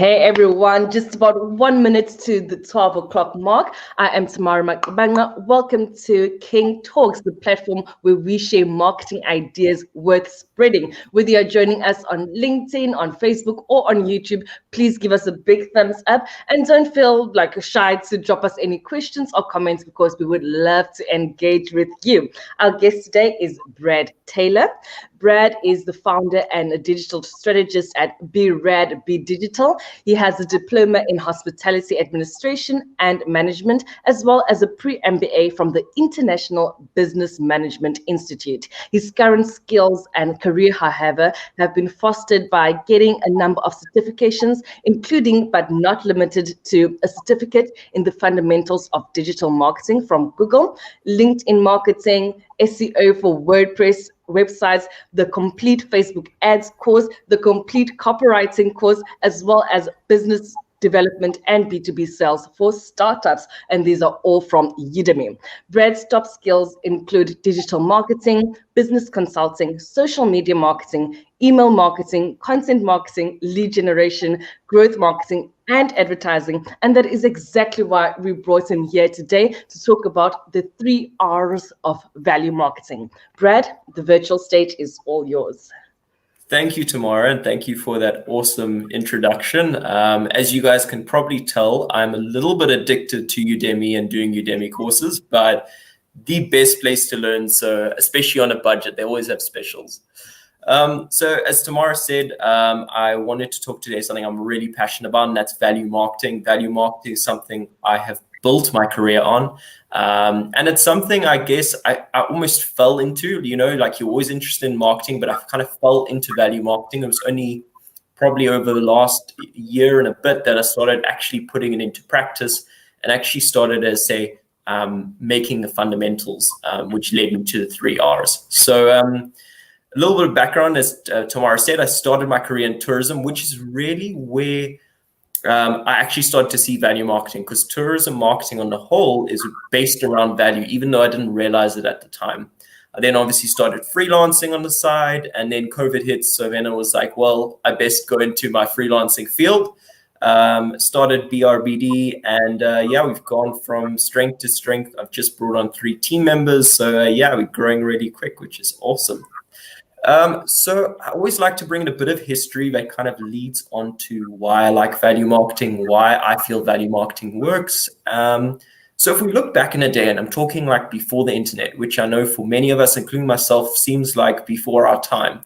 Hey everyone, just about 1 minute to the 12 o'clock mark. I am Tamara Makabanga. Welcome to King Talks, the platform where we share marketing ideas worth spreading. Whether you're joining us on LinkedIn, on Facebook, or on YouTube, please give us a big thumbs up and don't feel like shy to drop us any questions or comments because we would love to engage with you. Our guest today is Brad Taylor. Brad is the founder and a digital strategist at Be Rad Be Digital. He has a diploma in hospitality administration and management, as well as a pre-MBA from the International Business Management Institute. His current skills and career, however, have been fostered by getting a number of certifications, including but not limited to a certificate in the fundamentals of digital marketing from Google, LinkedIn marketing, SEO for WordPress websites, the complete Facebook ads course, the complete copywriting course, as well as business development and B2B sales for startups. And these are all from Udemy. Brad's top skills include digital marketing, business consulting, social media marketing, email marketing, content marketing, lead generation, growth marketing, and advertising. And that is exactly why we brought him here today to talk about the 3 R's of value marketing. Brad, the virtual stage is all yours. Thank you, Tamara, and thank you for that awesome introduction. As you guys can probably tell, I'm a little bit addicted to Udemy and doing Udemy courses, but the best place to learn, so especially on a budget, they always have specials. So as Tamara said, I wanted to talk today something I'm really passionate about, and that's value marketing. Value marketing is something I have built my career on. And it's something I guess I almost fell into, like you're always interested in marketing, but I kind of fell into value marketing. It was only probably over the last year and a bit that I started actually putting it into practice and actually started as making the fundamentals, which led me to the 3 R's. So a little bit of background, as Tamara said, I started my career in tourism, which is really where I actually started to see value marketing, because tourism marketing on the whole is based around value, even though I didn't realize it at the time. I then obviously started freelancing on the side, and then COVID hit. So then I was like, well, I best go into my freelancing field. Started BRBD, and we've gone from strength to strength. I've just brought on 3 team members. So we're growing really quick, which is awesome. So I always like to bring in a bit of history that kind of leads on to why I like value marketing, why I feel value marketing works. So if we look back in a day, and I'm talking like before the internet, which I know for many of us, including myself, seems like before our time.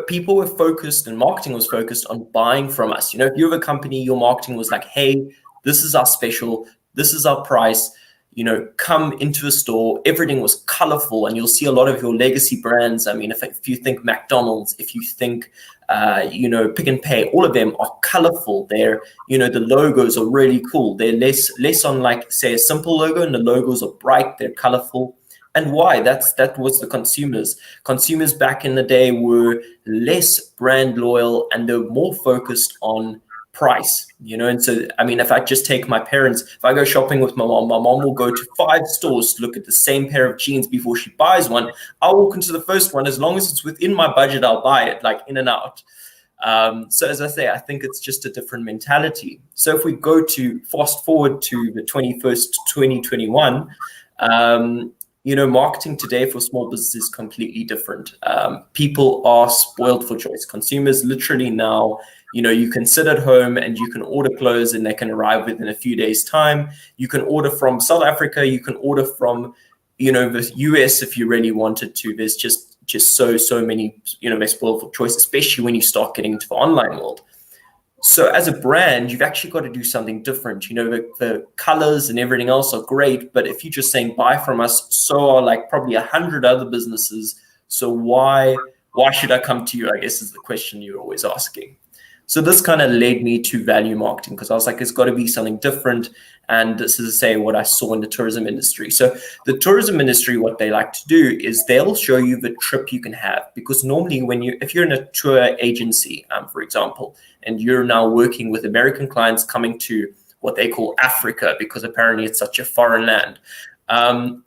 People were focused, and marketing was focused on buying from us. If you have a company, your marketing was like, hey, this is our special, this is our price. Come into the store, everything was colorful, and you'll see a lot of your legacy brands. I mean, if you think McDonald's, if you think, Pick and Pay, all of them are colorful. They're, the logos are really cool. They're less on like, say, a simple logo, and the logos are bright, they're colorful. And why? That was the consumers. Consumers back in the day were less brand loyal, and they're more focused on price, and so, I mean, if I just take my parents, if I go shopping with my mom will go to 5 stores to look at the same pair of jeans before she buys one. I'll walk into the first one. As long as it's within my budget, I'll buy it, like in and out. So as I say, I think it's just a different mentality. So if we go to fast forward to the 21st, 2021, marketing today for small business is completely different. People are spoiled for choice. Consumers literally now, you can sit at home and you can order clothes and they can arrive within a few days' time. You can order from South Africa. You can order from, the US if you really wanted to. There's just so many, they're spoiled for choice, especially when you start getting into the online world. So as a brand, you've actually got to do something different. The colors and everything else are great, but if you're just saying buy from us, so are like probably 100 other businesses. So why should I come to you, I guess, is the question you're always asking. So this kind of led me to value marketing, because I was like, it's got to be something different. And this is to say what I saw in the tourism industry. So the tourism industry, what they like to do is they'll show you the trip you can have. Because normally if you're in a tour agency, for example, and you're now working with American clients coming to what they call Africa, because apparently it's such a foreign land.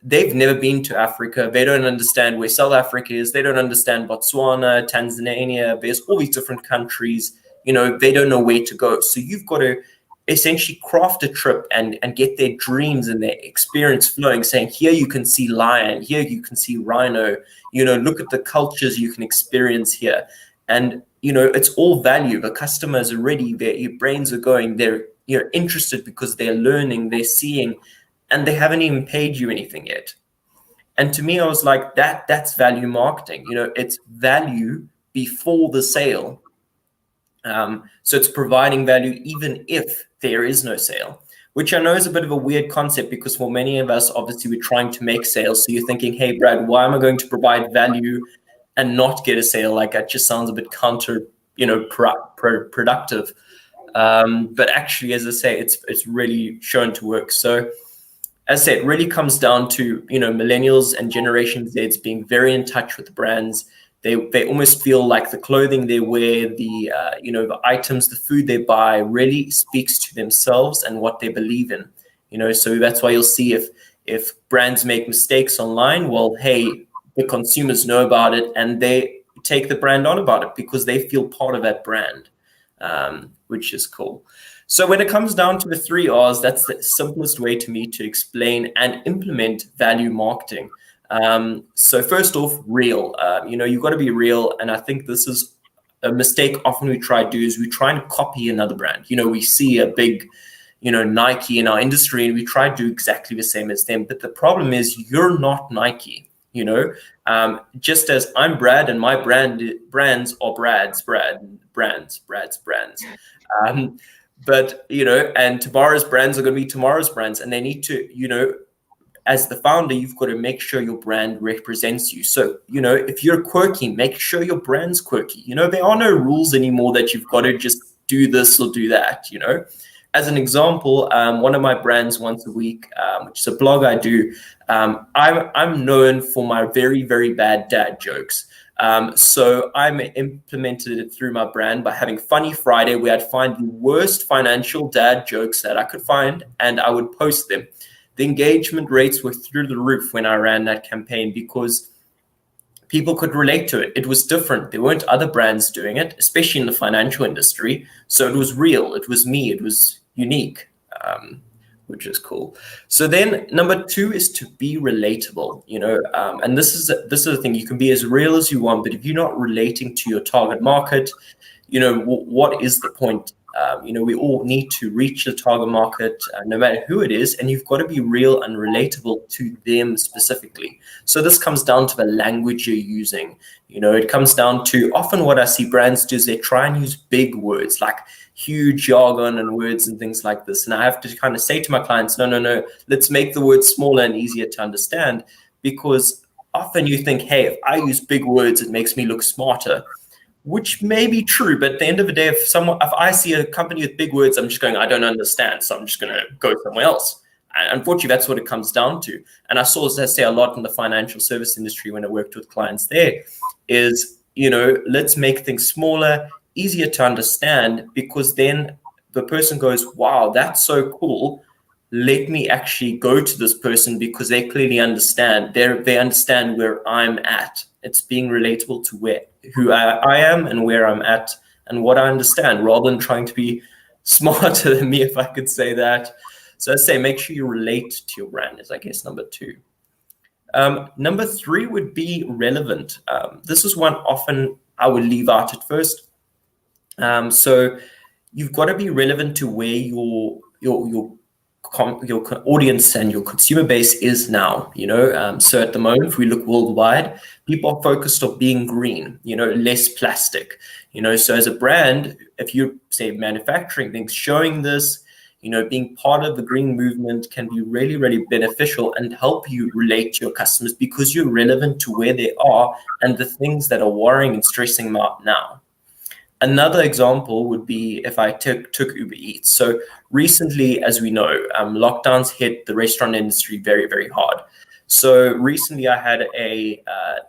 They've never been to Africa. They don't understand where South Africa is. They don't understand Botswana, Tanzania. There's all these different countries. They don't know where to go. So you've got to essentially craft a trip and get their dreams and their experience flowing, saying, here you can see lion, here you can see rhino, look at the cultures you can experience here. And, it's all value. The customers are ready, your brains are going, they're interested because they're learning, they're seeing, and they haven't even paid you anything yet. And to me, I was like, that's value marketing. It's value before the sale. So it's providing value even if there is no sale, which I know is a bit of a weird concept, because for many of us, obviously, we're trying to make sales. So you're thinking, hey, Brad, why am I going to provide value and not get a sale? Like, that just sounds a bit counter, productive. But actually, as I say, it's really shown to work. So as I said, it really comes down to, millennials and Generation Z's being very in touch with the brands. They almost feel like the clothing they wear, the items, the food they buy really speaks to themselves and what they believe in. So that's why you'll see if brands make mistakes online, well, hey, the consumers know about it and they take the brand on about it because they feel part of that brand, which is cool. So when it comes down to the 3 R's, that's the simplest way to me to explain and implement value marketing. So first off, real. You've got to be real. And I think this is a mistake often we try to do, is we try and copy another brand. We see a big, Nike in our industry and we try to do exactly the same as them. But the problem is you're not Nike, just as I'm Brad and my brands are Brad's brands. But, and tomorrow's brands are going to be tomorrow's brands, and they need to, as the founder, you've got to make sure your brand represents you. So, if you're quirky, make sure your brand's quirky. There are no rules anymore that you've got to just do this or do that, As an example, one of my brands once a week, which is a blog I do, I'm known for my very, very bad dad jokes. So I implemented it through my brand by having Funny Friday, where I'd find the worst financial dad jokes that I could find, and I would post them. The engagement rates were through the roof when I ran that campaign because people could relate to it. It was different. There weren't other brands doing it, especially in the financial industry. So it was real. It was me. It was unique, which is cool. So then number 2 is to be relatable, and this is the thing. You can be as real as you want, but if you're not relating to your target market, what is the point? We all need to reach the target market, no matter who it is, and you've got to be real and relatable to them specifically. So this comes down to the language you're using. It comes down to, often what I see brands do is they try and use big words, like huge jargon and words and things like this. And I have to kind of say to my clients, no, let's make the words smaller and easier to understand, because often you think, hey, if I use big words, it makes me look smarter. Which may be true, but at the end of the day, if I see a company with big words, I'm just going, I don't understand, so I'm just going to go somewhere else. And unfortunately, that's what it comes down to. And I saw, as I say, a lot in the financial service industry when I worked with clients there, is, let's make things smaller, easier to understand, because then the person goes, wow, that's so cool. Let me actually go to this person because they clearly understand. They understand where I'm at. It's being relatable to who I am and where I'm at and what I understand, rather than trying to be smarter than me, if I could say that. So I say, make sure you relate to your brand is, I guess, number 2. Number 3 would be relevant. This is one often I would leave out at first. So you've got to be relevant to where your audience and your consumer base is now. So at the moment, if we look worldwide, people are focused on being green, less plastic. So as a brand, if you say manufacturing things, showing this, being part of the green movement can be really, really beneficial and help you relate to your customers because you're relevant to where they are and the things that are worrying and stressing them out now. Another example would be if I took Uber Eats. So recently, as we know, lockdowns hit the restaurant industry very, very hard. So recently I had a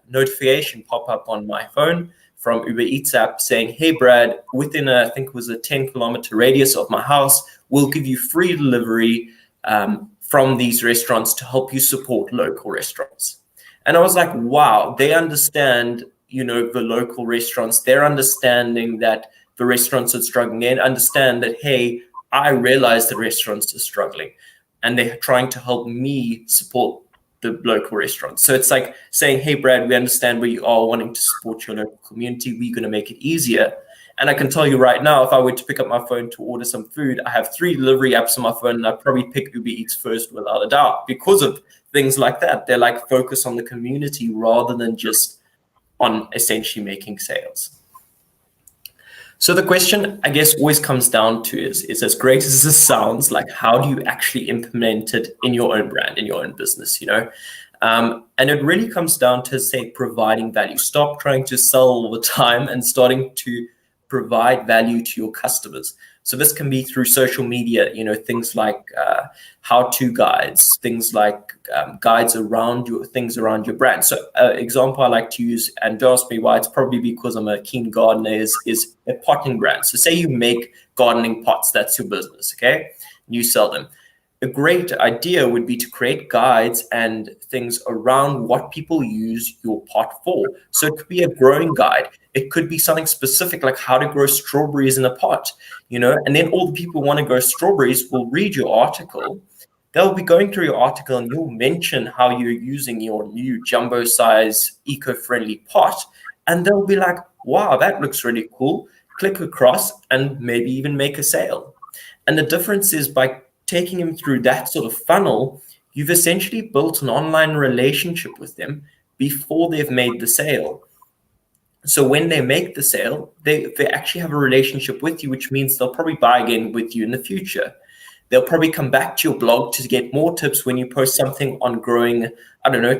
notification pop up on my phone from Uber Eats app saying, hey, Brad, within I think it was a 10-kilometer radius of my house, we'll give you free delivery from these restaurants to help you support local restaurants. And I was like, wow, they understand, the local restaurants. They're understanding that the restaurants are struggling, and understand that, hey, I realize the restaurants are struggling, and they're trying to help me support the local restaurants. So it's like saying, hey, Brad, we understand where you are wanting to support your local community. We're going to make it easier. And I can tell you right now, if I were to pick up my phone to order some food, I have 3 delivery apps on my phone, and I'd probably pick Uber Eats first without a doubt because of things like that. They're like focus on the community rather than just on essentially making sales. So the question, I guess, always comes down to is as great as this sounds, like how do you actually implement it in your own brand, in your own business, And it really comes down to, say, providing value. Stop trying to sell all the time and starting to provide value to your customers. So this can be through social media, things like how-to guides, things like guides around your brand. So example I like to use, and don't ask me why, it's probably because I'm a keen gardener, is a potting brand. So say you make gardening pots, that's your business, okay? You sell them. A great idea would be to create guides and things around what people use your pot for. So it could be a growing guide. It could be something specific like how to grow strawberries in a pot, and then all the people who want to grow strawberries will read your article. They'll be going through your article and you'll mention how you're using your new jumbo size eco-friendly pot. And they'll be like, wow, that looks really cool. Click across and maybe even make a sale. And the difference is by taking them through that sort of funnel, you've essentially built an online relationship with them before they've made the sale. So when they make the sale, they actually have a relationship with you, which means they'll probably buy again with you in the future. They'll probably come back to your blog to get more tips when you post something on growing,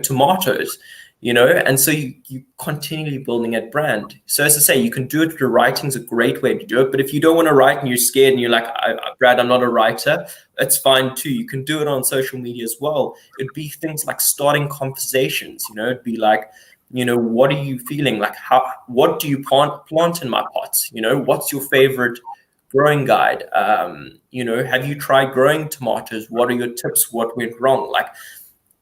tomatoes, and so you continually building a brand. So as I say, you can do it through writing is a great way to do it. But if you don't want to write and you're scared and you're like, Brad, I'm not a writer, that's fine too. You can do it on social media as well. It'd be things like starting conversations, it'd be like, what are you feeling? Like what do you plant in my pots? What's your favorite growing guide? Have you tried growing tomatoes? What are your tips? What went wrong? Like,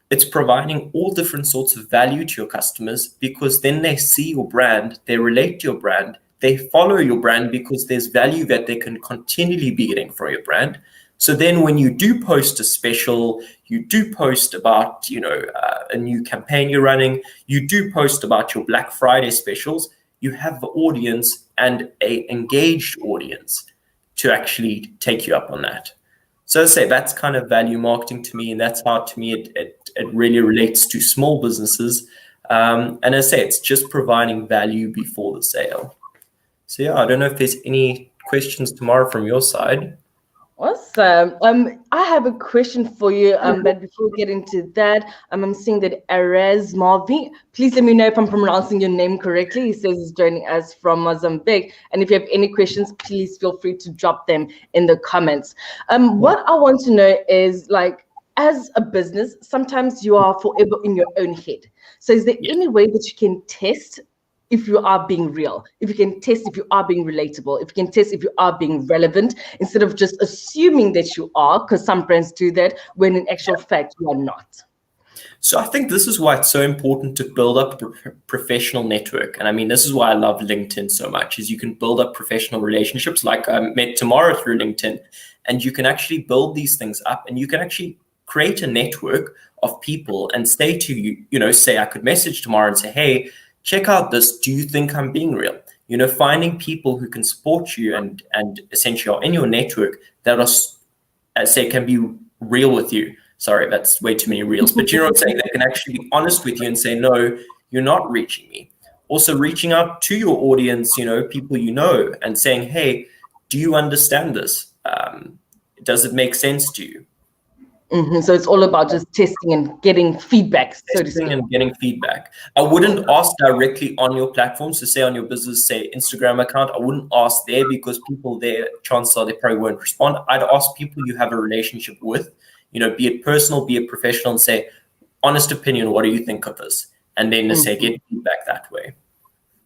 it's providing all different sorts of value to your customers, because then they see your brand, they relate to your brand, they follow your brand because there's value that they can continually be getting from your brand. So then when you do post a special, you do post about, a new campaign you're running, you do post about your Black Friday specials, you have the audience and an engaged audience to actually take you up on that. So I say that's kind of value marketing to me, and that's how, to me, it really relates to small businesses. And I say it's just providing value before the sale. So yeah, I don't know if there's any questions tomorrow from your side. Awesome. I have a question for you. But before we get into that, I'm seeing that Erez Marvi. Please let me know if I'm pronouncing your name correctly. He says he's joining us from Mozambique. And if you have any questions, please feel free to drop them in the comments. What I want to know is, like, as a business, sometimes you are forever in your own head. So is there any way that you can test if you are being real, if you can test if you are being relatable, if you can test if you are being relevant, instead of just assuming that you are, because some brands do that, when in actual fact you are not? So I think this is why it's so important to build up a professional network. And I mean, this is why I love LinkedIn so much, is you can build up professional relationships. Like I met Tamara through LinkedIn, and you can actually build these things up, and you can actually create a network of people and say to you, say I could message Tamara and say, hey, check out this. Do you think I'm being real? Finding people who can support you and essentially are in your network that are, say, can be real with you. Sorry, that's way too many reels. But you know what I'm saying? They can actually be honest with you and say, no, you're not reaching me. Also reaching out to your audience, people and saying, hey, do you understand this? Does it make sense to you? Mm-hmm. So it's all about just testing and getting feedback, so to speak. And getting feedback. I wouldn't ask directly on your platform. So say on your business, say Instagram account, I wouldn't ask there, because people there, chances are they probably won't respond. I'd ask people you have a relationship with, be it personal, be it professional, and say, honest opinion, what do you think of this? And then say, get feedback that way.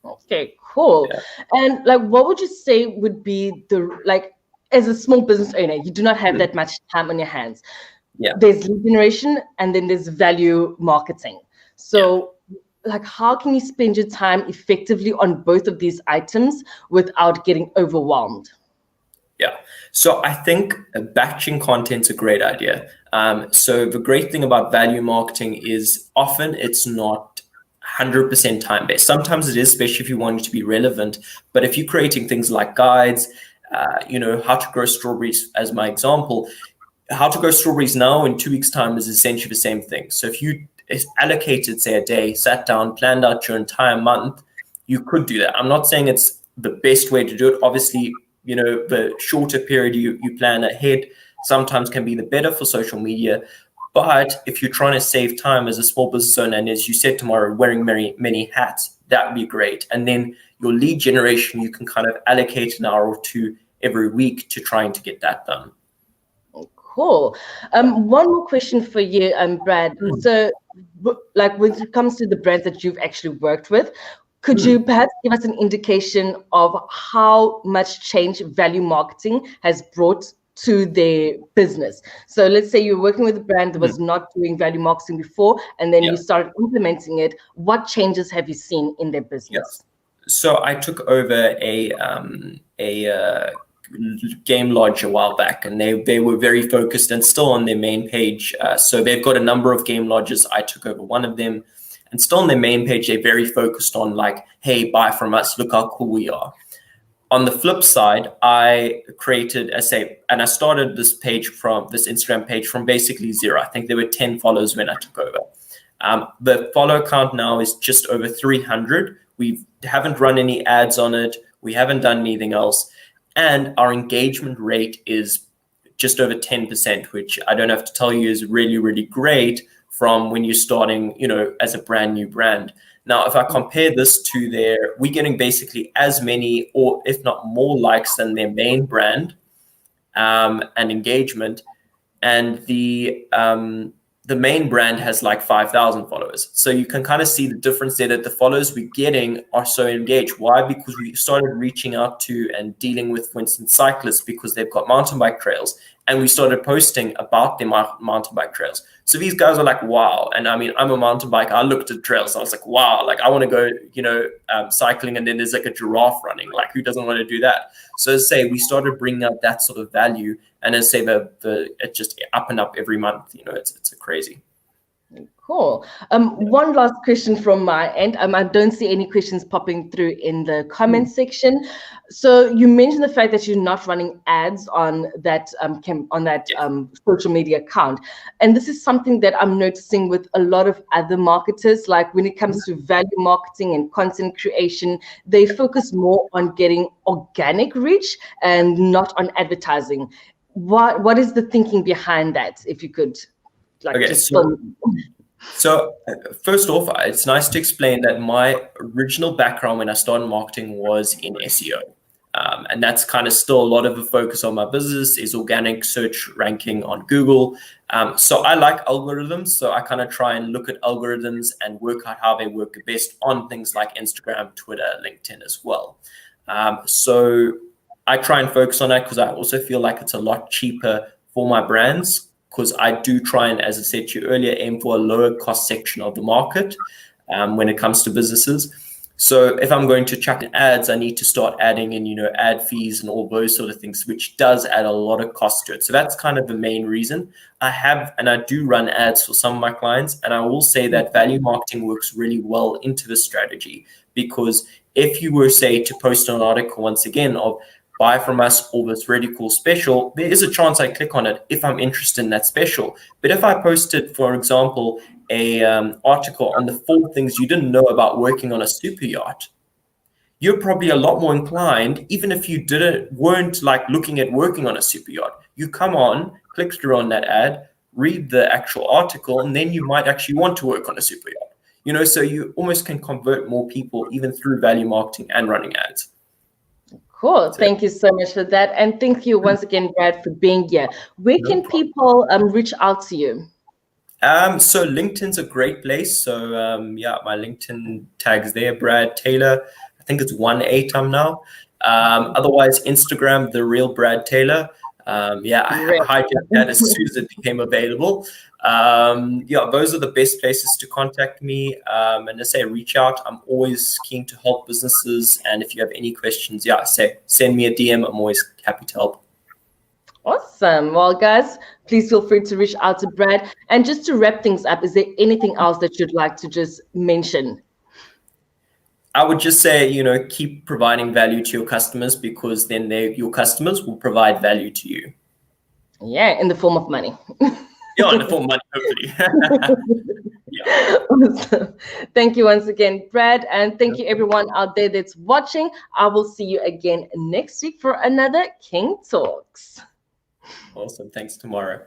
Okay, cool. Yeah. And like, what would you say would be as a small business owner, you do not have that much time on your hands. there's lead generation, and then there's value marketing. So like, how can you spend your time effectively on both of these items without getting overwhelmed? Yeah. So I think batching content's a great idea. So the great thing about value marketing is often it's not 100% time-based. Sometimes it is, especially if you want it to be relevant. But if you're creating things like guides, how to grow strawberries as my example, how to grow strawberries now in 2 weeks' time is essentially the same thing. So if you allocated, say, a day, sat down, planned out your entire month, you could do that. I'm not saying it's the best way to do it. Obviously, the shorter period you plan ahead sometimes can be the better for social media. But if you're trying to save time as a small business owner, and as you said, tomorrow, wearing many hats, that would be great. And then your lead generation, you can kind of allocate an hour or two every week to trying to get that done. Cool. One more question for you, Brad. So, like, when it comes to the brands that you've actually worked with, could you perhaps give us an indication of how much change value marketing has brought to their business? So let's say you're working with a brand that was not doing value marketing before, and then you started implementing it. What changes have you seen in their business? So I took over a Game Lodge a while back, and they were very focused and still on their main page. So they've got a number of game lodges. I took over one of them, and still on their main page, they're very focused on like, hey, buy from us, look how cool we are. On the flip side, I created and I started this Instagram page from basically zero. I think there were 10 followers when I took over. The follow count now is just over 300. We haven't run any ads on it. We haven't done anything else. And our engagement rate is just over 10%, which I don't have to tell you is really, really great from when you're starting, as a brand new brand. Now, if I compare this to we're getting basically as many, or if not more, likes than their main brand, and engagement. And the main brand has like 5,000 followers. So you can kind of see the difference there, that the followers we're getting are so engaged. Why? Because we started reaching out to and dealing with, for instance, cyclists, because they've got mountain bike trails, and we started posting about their mountain bike trails. So these guys are like, wow. And I mean, I'm a mountain biker. I looked at trails and I was like, wow, like I want to go, cycling, and then there's like a giraffe running. Like, who doesn't want to do that? So as I say, we started bringing out that sort of value, and as I say, it just up and up every month. It's crazy. Cool. One last question from my end. I don't see any questions popping through in the comment section. So you mentioned the fact that you're not running ads on that social media account, and this is something that I'm noticing with a lot of other marketers. Like, when it comes to value marketing and content creation, they focus more on getting organic reach and not on advertising. What is the thinking behind that? If you could, So first off, it's nice to explain that my original background when I started marketing was in SEO. And that's kind of still a lot of the focus on my business is organic search ranking on Google. So I like algorithms. So I kind of try and look at algorithms and work out how they work the best on things like Instagram, Twitter, LinkedIn as well. So I try and focus on that because I also feel like it's a lot cheaper for my brands, because I do try and, as I said to you earlier, aim for a lower cost section of the market when it comes to businesses. So if I'm going to chuck in ads, I need to start adding in, ad fees and all those sort of things, which does add a lot of cost to it. So that's kind of the main reason. I do run ads for some of my clients, and I will say that value marketing works really well into the strategy, because if you were, say, to post an article once again of buy from us all this really cool special, there is a chance I click on it if I'm interested in that special. But if I posted, for example, a article on the 4 things you didn't know about working on a super yacht, you're probably a lot more inclined, even if you weren't like looking at working on a super yacht. You come on, click through on that ad, read the actual article, and then you might actually want to work on a super yacht. So you almost can convert more people even through value marketing and running ads. Cool. Thank you so much for that. And thank you once again, Brad, for being here. Where can people reach out to you? So LinkedIn's a great place. So my LinkedIn tag's there, Brad Taylor. I think it's 18 I'm now. Otherwise, Instagram, The Real Brad Taylor. I hijacked that as soon as it became available. Those are the best places to contact me. And I say, reach out. I'm always keen to help businesses. And if you have any questions, send me a DM. I'm always happy to help. Awesome. Well, guys, please feel free to reach out to Brad. And just to wrap things up, is there anything else that you'd like to just mention? I would just say, keep providing value to your customers, because then your customers will provide value to you. Yeah, in the form of money. Yeah, in the form of money, hopefully. Yeah. Awesome. Thank you once again, Brad. And thank you everyone out there that's watching. I will see you again next week for another King Talks. Awesome. Thanks, Tamara.